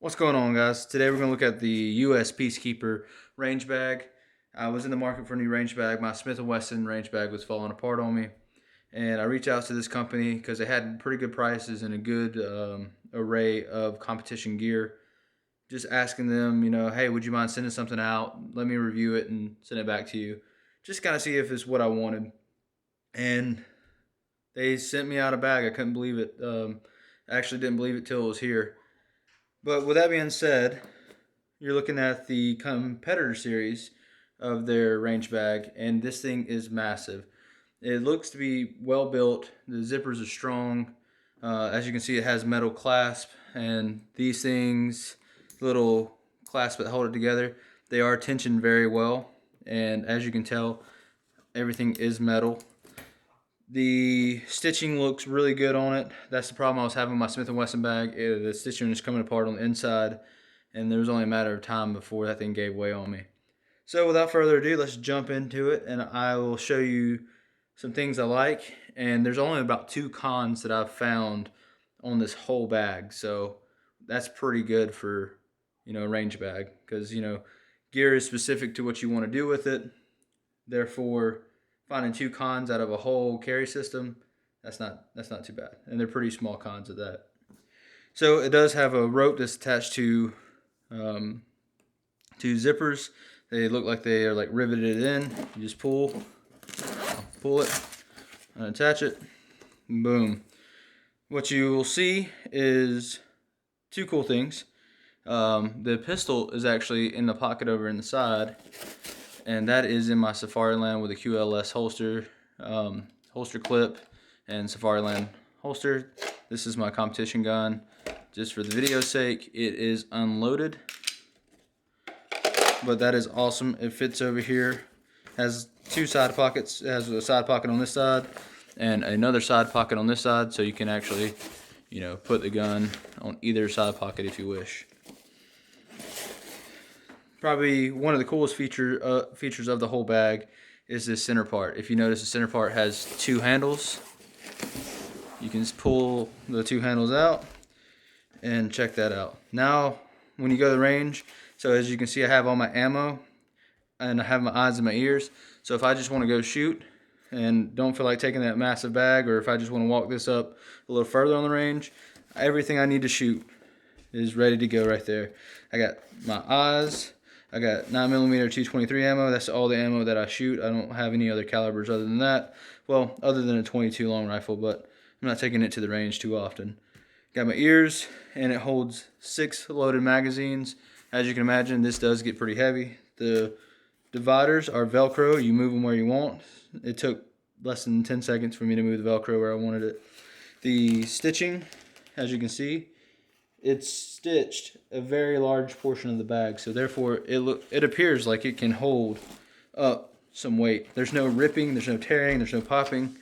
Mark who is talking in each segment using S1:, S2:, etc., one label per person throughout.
S1: What's going on, guys? Today we're going to look at the U.S. Peacekeeper Range Bag. I was in the market for a new range bag. My Smith & Wesson range bag was falling apart on me, and I reached out to this company because they had pretty good prices and a good array of competition gear. Just asking them, hey, would you mind sending something out? Let me review it and send it back to you. Just kind of see if it's what I wanted. And they sent me out a bag. I couldn't believe it. I actually didn't believe it till it was here. But with that being said, you're looking at the competitor series of their range bag, and this thing is massive. It looks to be well built. The zippers are strong. As you can see, it has metal clasp, and these things, little clasp that hold it together, they are tensioned very well. And as you can tell, everything is metal. The stitching looks really good on it. That's the problem I was having with my Smith & Wesson bag. The stitching is coming apart on the inside, and there was only a matter of time before that thing gave way on me. So without further ado, let's jump into it, and I will show you some things I like. And there's only about 2 cons that I've found on this whole bag, so that's pretty good for a range bag, because gear is specific to what you want to do with it. Therefore, finding 2 cons out of a whole carry system, that's not too bad, and they're pretty small cons of that. So it does have a rope that's attached to 2 zippers. They look like they are like riveted in. You just pull it, attach it, and boom. What you will see is 2 cool things. The pistol is actually in the pocket over in the side, and that is in my Safariland with a QLS holster, holster clip, and Safariland holster. This is my competition gun. Just for the video's sake, it is unloaded, but that is awesome. It fits over here. Has 2 side pockets. It has a side pocket on this side and another side pocket on this side, so you can actually, put the gun on either side pocket if you wish. Probably one of the coolest features of the whole bag is this center part. If you notice, the center part has 2 handles. You can just pull the 2 handles out and check that out. Now, when you go to the range, so as you can see, I have all my ammo and I have my eyes and my ears. So if I just want to go shoot and don't feel like taking that massive bag, or if I just want to walk this up a little further on the range, everything I need to shoot is ready to go right there. I got my eyes. I got 9mm 223 ammo. That's all the ammo that I shoot. I don't have any other calibers other than that. Well, other than a 22 long rifle, but I'm not taking it to the range too often. Got my ears, and it holds 6 loaded magazines. As you can imagine, this does get pretty heavy. The dividers are Velcro. You move them where you want. It took less than 10 seconds for me to move the Velcro where I wanted it. The stitching, as you can see, it's stitched a very large portion of the bag, so therefore it appears like it can hold up some weight. There's no ripping, there's no tearing, there's no popping.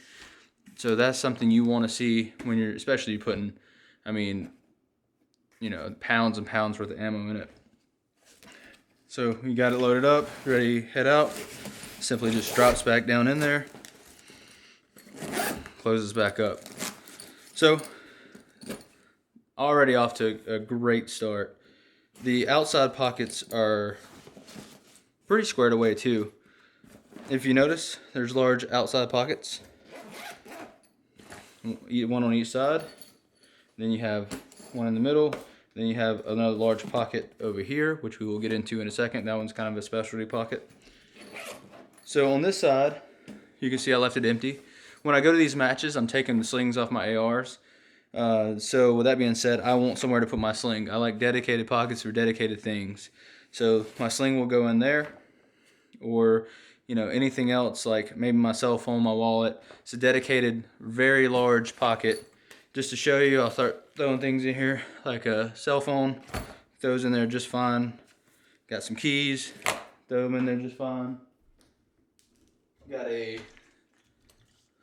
S1: So that's something you want to see when you're, especially putting, pounds and pounds worth of ammo in it. So you got it loaded up, ready to head out. Simply just drops back down in there, closes back up. So already off to a great start. The outside pockets are pretty squared away too. If you notice, there's large outside pockets, one on each side. Then you have one in the middle. Then you have another large pocket over here, which we will get into in a second. That one's kind of a specialty pocket. So on this side, you can see I left it empty. When I go to these matches, I'm taking the slings off my ARs. So with that being said, I want somewhere to put my sling. I like dedicated pockets for dedicated things. So my sling will go in there, or anything else, like maybe my cell phone, my wallet. It's a dedicated, very large pocket. Just to show you, I'll start throwing things in here, like a cell phone. Throws in there just fine. Got some keys, throw them in there just fine. Got a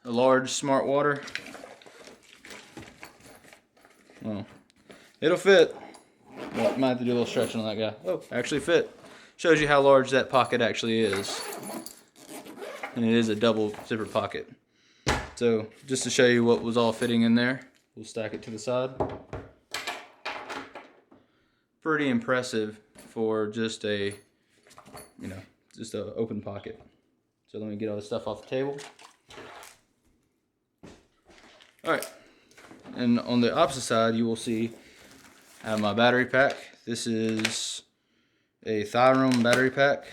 S1: large smart water. Well, it'll fit. Well, might have to do a little stretching on that guy. Oh, actually fit. Shows you how large that pocket actually is. And it is a double zipper pocket. So just to show you what was all fitting in there, we'll stack it to the side. pretty impressive for just a, just an open pocket. So let me get all this stuff off the table. All right, and on the opposite side, you will see I have my battery pack. This is a Thyron battery pack.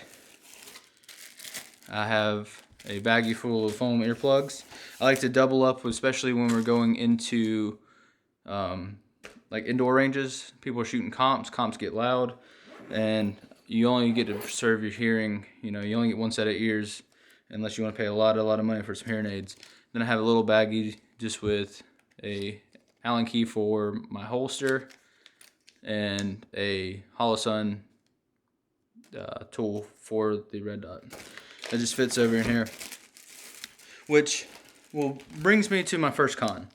S1: I have a baggie full of foam earplugs. I like to double up, especially when we're going into like indoor ranges. People are shooting comps. Comps get loud, and you only get to preserve your hearing. You only get one set of ears, unless you want to pay a lot of money for some hearing aids. Then I have a little baggie just with a Allen key for my holster and a Holosun tool for the red dot. That just fits over in here, which brings me to my first con.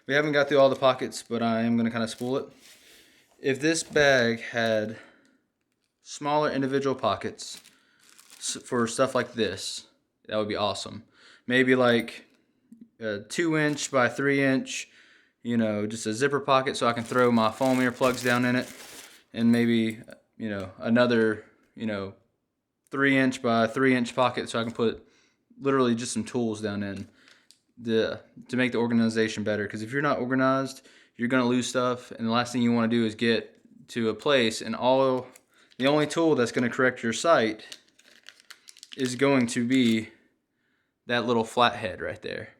S1: We haven't got through all the pockets, but I am going to kind of spool it. If this bag had smaller individual pockets for stuff like this, that would be awesome. Maybe like a 2-inch by 3-inch, just a zipper pocket so I can throw my foam earplugs down in it, and maybe, another, 3-inch by 3-inch pocket so I can put literally just some tools down in to make the organization better. Because if you're not organized, you're going to lose stuff, and the last thing you want to do is get to a place and the only tool that's going to correct your sight is going to be that little flathead right there.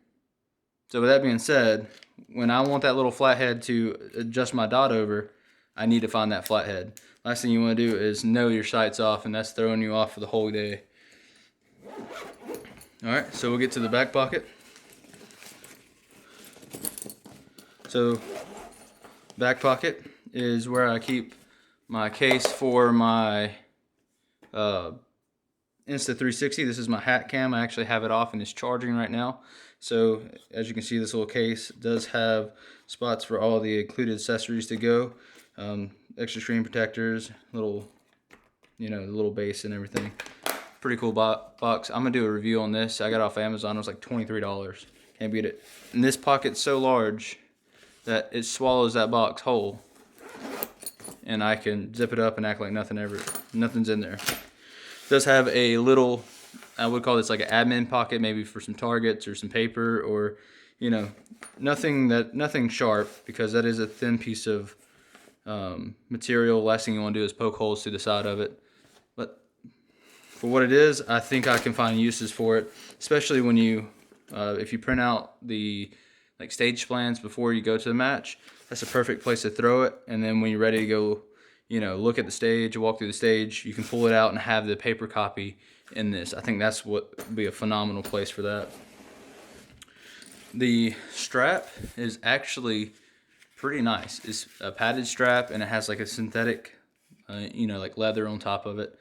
S1: So with that being said, when I want that little flathead to adjust my dot over, I need to find that flathead. Last thing you want to do is know your sight's off, and that's throwing you off for the whole day. Alright, so we'll get to the back pocket. So, back pocket is where I keep my case for my Insta360. This is my hat cam. I actually have it off and it's charging right now. So as you can see, this little case does have spots for all the included accessories to go. Extra screen protectors, the little base and everything. Pretty cool box. I'm gonna do a review on this. I got it off Amazon. It was like $23. Can't beat it. And this pocket's so large that it swallows that box whole, and I can zip it up and act like nothing's in there. It does have a little, I would call this like an admin pocket, maybe for some targets or some paper, or nothing sharp, because that is a thin piece of material. Last thing you want to do is poke holes through the side of it. But for what it is, I think I can find uses for it, especially when if you print out the stage plans before you go to the match. That's a perfect place to throw it, and then when you're ready to go, look at the stage, walk through the stage, you can pull it out and have the paper copy in this. I think that's what would be a phenomenal place for that. The strap is actually pretty nice. It's a padded strap, and it has like a synthetic, like leather on top of it.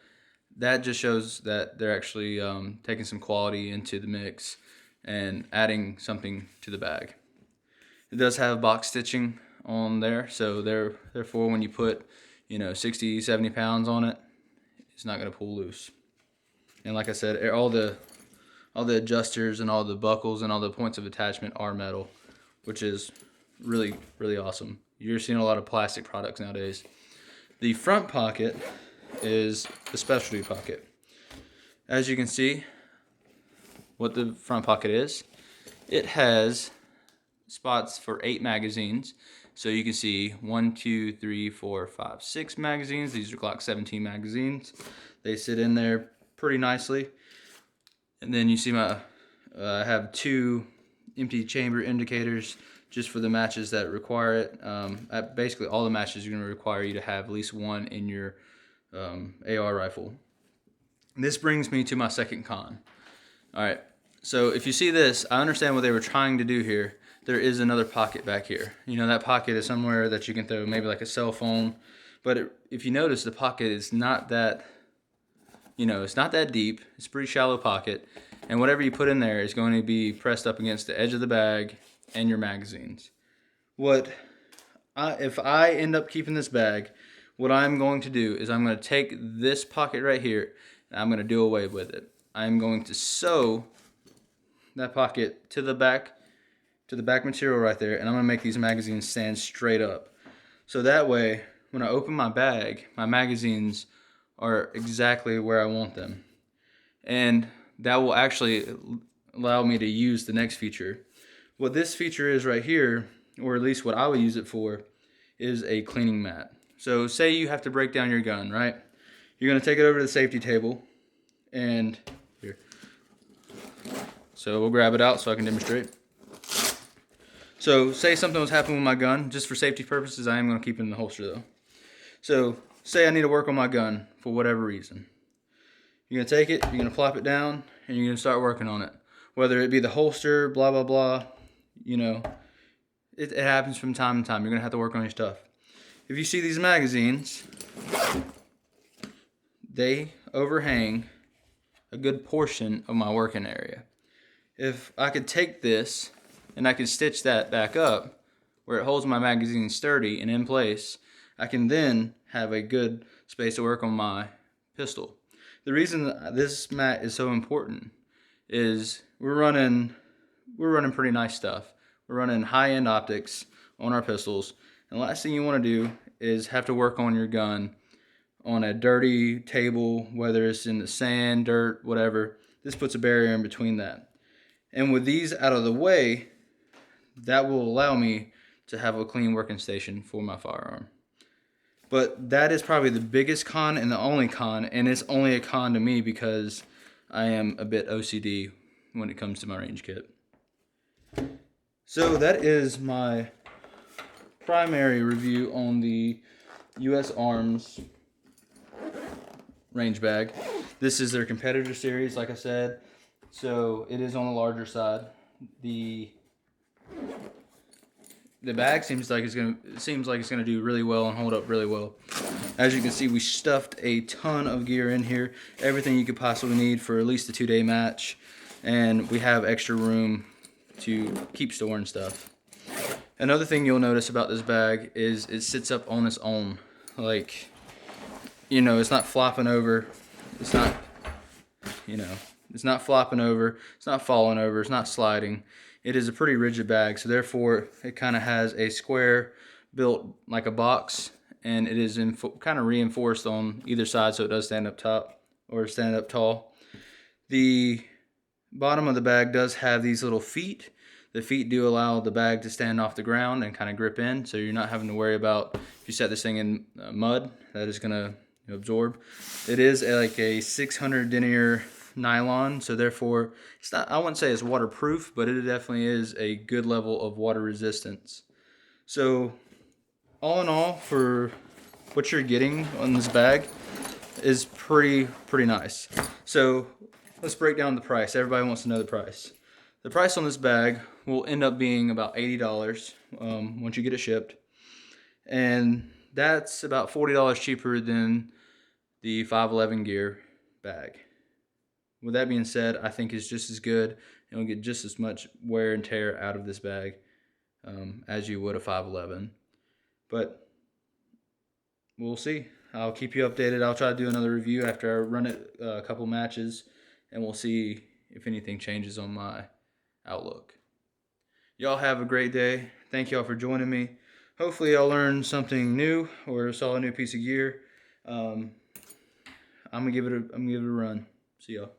S1: That just shows that they're actually taking some quality into the mix and adding something to the bag. It does have box stitching on there, so therefore when you put 60, 70 pounds on it, it's not going to pull loose. And like I said, all the adjusters and all the buckles and all the points of attachment are metal, which is really, really awesome. You're seeing a lot of plastic products nowadays. The front pocket is the specialty pocket. As you can see, what the front pocket is, it has spots for 8 magazines. So you can see 1, 2, 3, 4, 5, 6 magazines. These are Glock 17 magazines. They sit in there pretty nicely. And then you see I have 2 empty chamber indicators just for the matches that require it. At basically all the matches are going to require you to have at least one in your AR rifle. This brings me to my second con. All right, so if you see this, I understand what they were trying to do here. There is another pocket back here. That pocket is somewhere that you can throw maybe like a cell phone. But if you notice, the pocket is not that, it's not that deep. It's a pretty shallow pocket. And whatever you put in there is going to be pressed up against the edge of the bag and your magazines. If I end up keeping this bag, what I'm going to do is I'm going to take this pocket right here and I'm going to do away with it. I'm going to sew that pocket to the back material right there, and I'm going to make these magazines stand straight up. So that way, when I open my bag, my magazines are exactly where I want them. And that will actually allow me to use the next feature. What this feature is right here, or at least what I would use it for, is a cleaning mat. So say you have to break down your gun, right? You're gonna take it over to the safety table, and here. So we'll grab it out so I can demonstrate. So say something was happening with my gun, just for safety purposes, I am gonna keep it in the holster though. So say I need to work on my gun for whatever reason. You're gonna take it, you're gonna plop it down, and you're gonna start working on it. Whether it be the holster, blah, blah, blah, you know, it happens from time to time. You're gonna have to work on your stuff. If you see these magazines, they overhang a good portion of my working area. If I could take this and I could stitch that back up where it holds my magazine sturdy and in place, I can then have a good space to work on my pistol. The reason this mat is so important is we're running pretty nice stuff. We're running high-end optics on our pistols, and the last thing you want to do is have to work on your gun on a dirty table, whether it's in the sand, dirt, whatever. This puts a barrier in between that. And with these out of the way, that will allow me to have a clean working station for my firearm. But that is probably the biggest con and the only con, and it's only a con to me because I am a bit OCD when it comes to my range kit. So that is my primary review on the U.S. Arms range bag. This is their competitor series, like I said, so it is on the larger side. The bag seems like it's gonna do really well and hold up really well. As you can see, we stuffed a ton of gear in here, everything you could possibly need for at least a 2-day match, and we have extra room to keep storing stuff. Another thing you'll notice about this bag is it sits up on its own. Like, you know, it's not flopping over. It's not, you know, it's not flopping over. It's not falling over. It's not sliding. It is a pretty rigid bag, so therefore it kind of has a square built like a box, and it is kind of reinforced on either side so it does stand up top or stand up tall. The bottom of the bag does have these little feet. The feet do allow the bag to stand off the ground and kind of grip in, so you're not having to worry about if you set this thing in mud, that is going to absorb. It is like a 600 denier nylon, so therefore it's not, I wouldn't say it's waterproof, but it definitely is a good level of water resistance. So all in all, for what you're getting on this bag is pretty nice. So let's break down the price. Everybody wants to know the price. The price on this bag will end up being about $80 once you get it shipped, and that's about $40 cheaper than the 511 gear bag. With that being said, I think it's just as good and will get just as much wear and tear out of this bag as you would a 511. But we'll see. I'll keep you updated. I'll try to do another review after I run it a couple matches, and we'll see if anything changes on my outlook. Y'all have a great day. Thank y'all for joining me. Hopefully y'all learned something new or saw a new piece of gear. I'm gonna give it a run. See y'all.